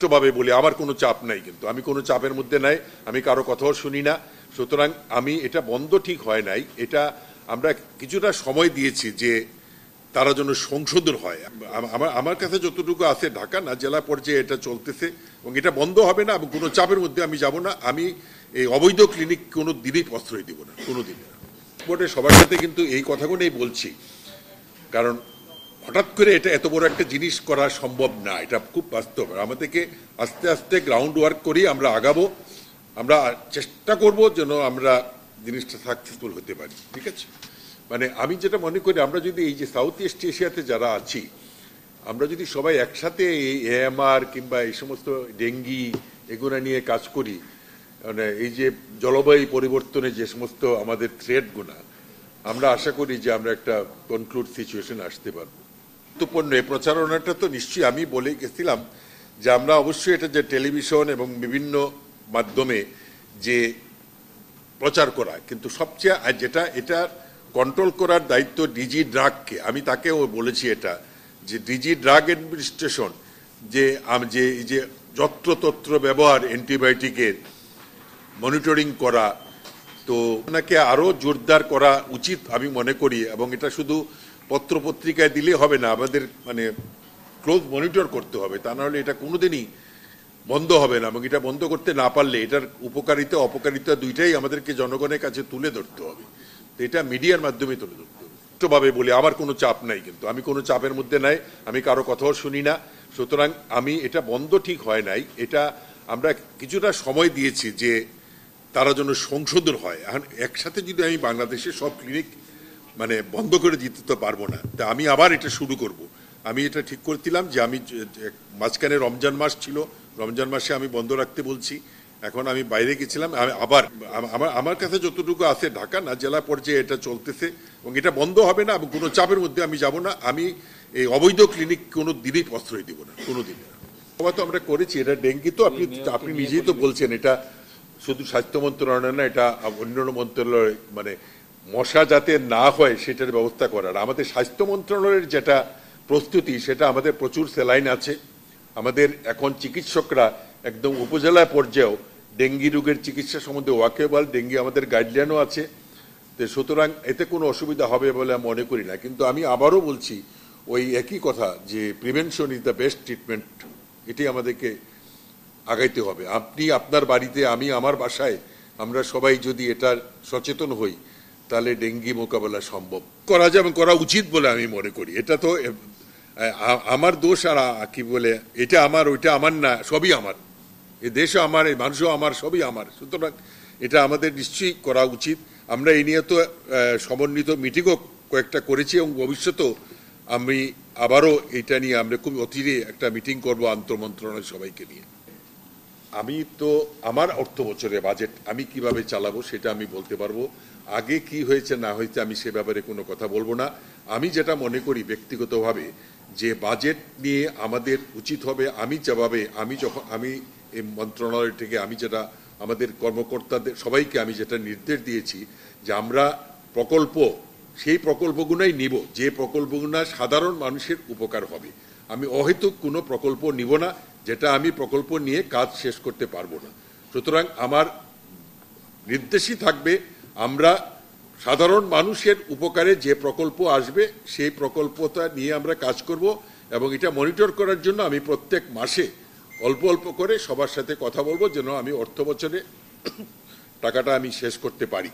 ভাবে বলি আমার কোনো চাপ নাই, কিন্তু আমি কোনো চাপের মধ্যে নাই, আমি কারো কথাও শুনি না। সুতরাং আমি এটা বন্ধ ঠিক হয় নাই, এটা আমরা কিছুটা সময় দিয়েছি যে তারা যেন সংশোধন হয়। আমার কাছে যতটুকু আছে ঢাকা না জেলা পর্যায়ে এটা চলতেছে এবং এটা বন্ধ হবে না এবং কোনো চাপের মধ্যে আমি যাব না। আমি এই অবৈধ ক্লিনিক কোনো দিনই প্রশ্রয় দিব না, কোনো দিন না। বোর্ডে সবার সাথে কিন্তু এই কথাগুলোই বলছি, কারণ হঠাৎ করে এটা এত বড় একটা জিনিস করা সম্ভব না, এটা খুব বাস্তব। আমাদেরকে আস্তে আস্তে গ্রাউন্ড ওয়ার্ক করি আমরা আগাবো, আমরা চেষ্টা করব যেন আমরা জিনিসটা সাকসেসফুল হতে পারি। ঠিক আছে, মানে আমি যেটা মনে করি, আমরা যদি এই যে সাউথ ইস্ট এশিয়াতে যারা আছি, আমরা যদি সবাই একসাথে এই এএমআর কিংবা এই সমস্ত ডেঙ্গি এগুলো নিয়ে কাজ করি, মানে এই যে জলবায়ু পরিবর্তনে যে সমস্ত আমাদের থ্রেটগুলো, আমরা আশা করি যে আমরা একটা কনক্লুড সিচুয়েশন আসতে পারবো। গুরুত্বপূর্ণ এই প্রচারণাটা তো নিশ্চয়ই আমি বলে গেছিলাম যে আমরা অবশ্যই এটা যে টেলিভিশন এবং বিভিন্ন মাধ্যমে যে প্রচার করা, কিন্তু সবচেয়ে যেটা এটা কন্ট্রোল করার দায়িত্ব ডিজি ড্রাগকে। আমি তাকেও বলেছি এটা, যে ডিজি ড্রাগ অ্যাডমিনিস্ট্রেশন যে যে যত্রতত্র ব্যবহার অ্যান্টিবায়োটিকের মনিটরিং করা, তো ওনাকে আরো জোরদার করা উচিত আমি মনে করি। এবং এটা শুধু পত্রপত্রিকায় দিলে হবে না, আমাদের মানে ক্লোজ মনিটর করতে হবে, তা নাহলে এটা কোনোদিনই বন্ধ হবে না। এবং এটা বন্ধ করতে না পারলে এটার উপকারিতা অপকারিতা দুইটাই আমাদেরকে জনগণের কাছে তুলে ধরতে হবে। তো এটা মিডিয়ার মাধ্যমে তুলে ধরতে হবে। ভাবে বলি আমার কোনো চাপ নাই, কিন্তু আমি কোনো চাপের মধ্যে নাই, আমি কারো কথাও শুনি না। সুতরাং আমি এটা বন্ধ ঠিক হয় নাই, এটা আমরা কিছুটা সময় দিয়েছি যে তারা যেন সংশোধন হয়। এখন একসাথে যদি আমি বাংলাদেশে সব ক্লিনিক মানে বন্ধ করে দিতে তো পারবো না, তা আমি আবার এটা শুরু করব। আমি এটা ঠিক করছিলাম যে আমি মাঝখানে রমজান মাস ছিল, রমজান মাসে আমি বন্ধ রাখতে বলছি। এখন আমি বাইরে গেছিলাম, আমি আবার আমার কাছে যতটুকু আছে ঢাকা না জেলা পর্যায়ে এটা চলতেছে এবং এটা বন্ধ হবে না এবং কোনো চাপের মধ্যে আমি যাব না। আমি এই অবৈধ ক্লিনিক কোনো দিনই প্রশ্রয় দিব না, কোনো দিন না। তো আমরা করেছি এটা ডেঙ্গি, তো আপনি নিজেই তো বলছেন এটা শুধু স্বাস্থ্য মন্ত্রণালয় না, এটা অন্যান্য মন্ত্রণালয়, মানে মশা যাতে না হয় সেটার ব্যবস্থা করার। আমাদের স্বাস্থ্য মন্ত্রণালয়ের যেটা প্রস্তুতি, সেটা আমাদের প্রচুর স্যালাইন আছে, আমাদের এখন চিকিৎসকরা একদম উপজেলা পর্যায়েও ডেঙ্গি রোগের চিকিৎসা সম্বন্ধে ওয়াকেবল, ডেঙ্গি আমাদের গাইডলাইনও আছে। তো সুতরাং এতে কোনো অসুবিধা হবে বলে আমি মনে করি না। কিন্তু আমি আবারও বলছি ওই একই কথা, যে prevention is the best treatment, এটাই আমাদেরকে আগাইতে হবে। আপনি আপনার বাড়িতে, আমি আমার বাসায়, আমরা সবাই যদি এটার সচেতন হই, তাহলে ডেঙ্গি মোকাবেলা সম্ভব করা যায় এবং করা উচিত বলে আমি মনে করি। এটা তো আমার দোষ আর কি বলে, এটা আমার ওইটা আমার না, সবই আমার। এই দেশও আমার, এই মানুষও আমার, সবই আমার। সুতরাং এটা আমাদের নিশ্চয়ই করা উচিত। আমরা এই নিয়ে তো সমন্বিত মিটিংও কয়েকটা করেছি এবং ভবিষ্যতেও আমি আবারও এটা নিয়ে আমরা খুব অচিরে একটা মিটিং করব আন্তঃমন্ত্রণালয় সবাইকে নিয়ে। আমি তো আমার অর্থ বছরে বাজেট আমি কিভাবে চালাবো সেটা আমি বলতে পারবো। আগে কি হয়েছে না হয়েছে আমি সে ব্যাপারে কোনো কথা বলবো না। আমি যেটা মনে করি ব্যক্তিগতভাবে, যে বাজেট নিয়ে আমাদের উচিত হবে, আমি এই মন্ত্রণালয় থেকে আমি যেটা আমাদের কর্মকর্তাদের সবাইকে আমি যেটা নির্দেশ দিয়েছি, যে আমরা সেই প্রকল্পগুলোই নিব যে প্রকল্পগুলো সাধারণ মানুষের উপকার হবে। আমি অহেতুক কোনো প্রকল্প নিব না যেটা আমি প্রকল্প নিয়ে কাজ শেষ করতে পারবো না। সুতরাং আমার নির্দেশই থাকবে, আমরা সাধারণ মানুষের উপকারে যে প্রকল্প আসবে সেই প্রকল্পটা নিয়ে আমরা কাজ করব। এবং এটা মনিটর করার জন্য আমি প্রত্যেক মাসে অল্প অল্প করে সবার সাথে কথা বলবো, যেন আমি অর্থ বছরে টাকাটা আমি শেষ করতে পারি।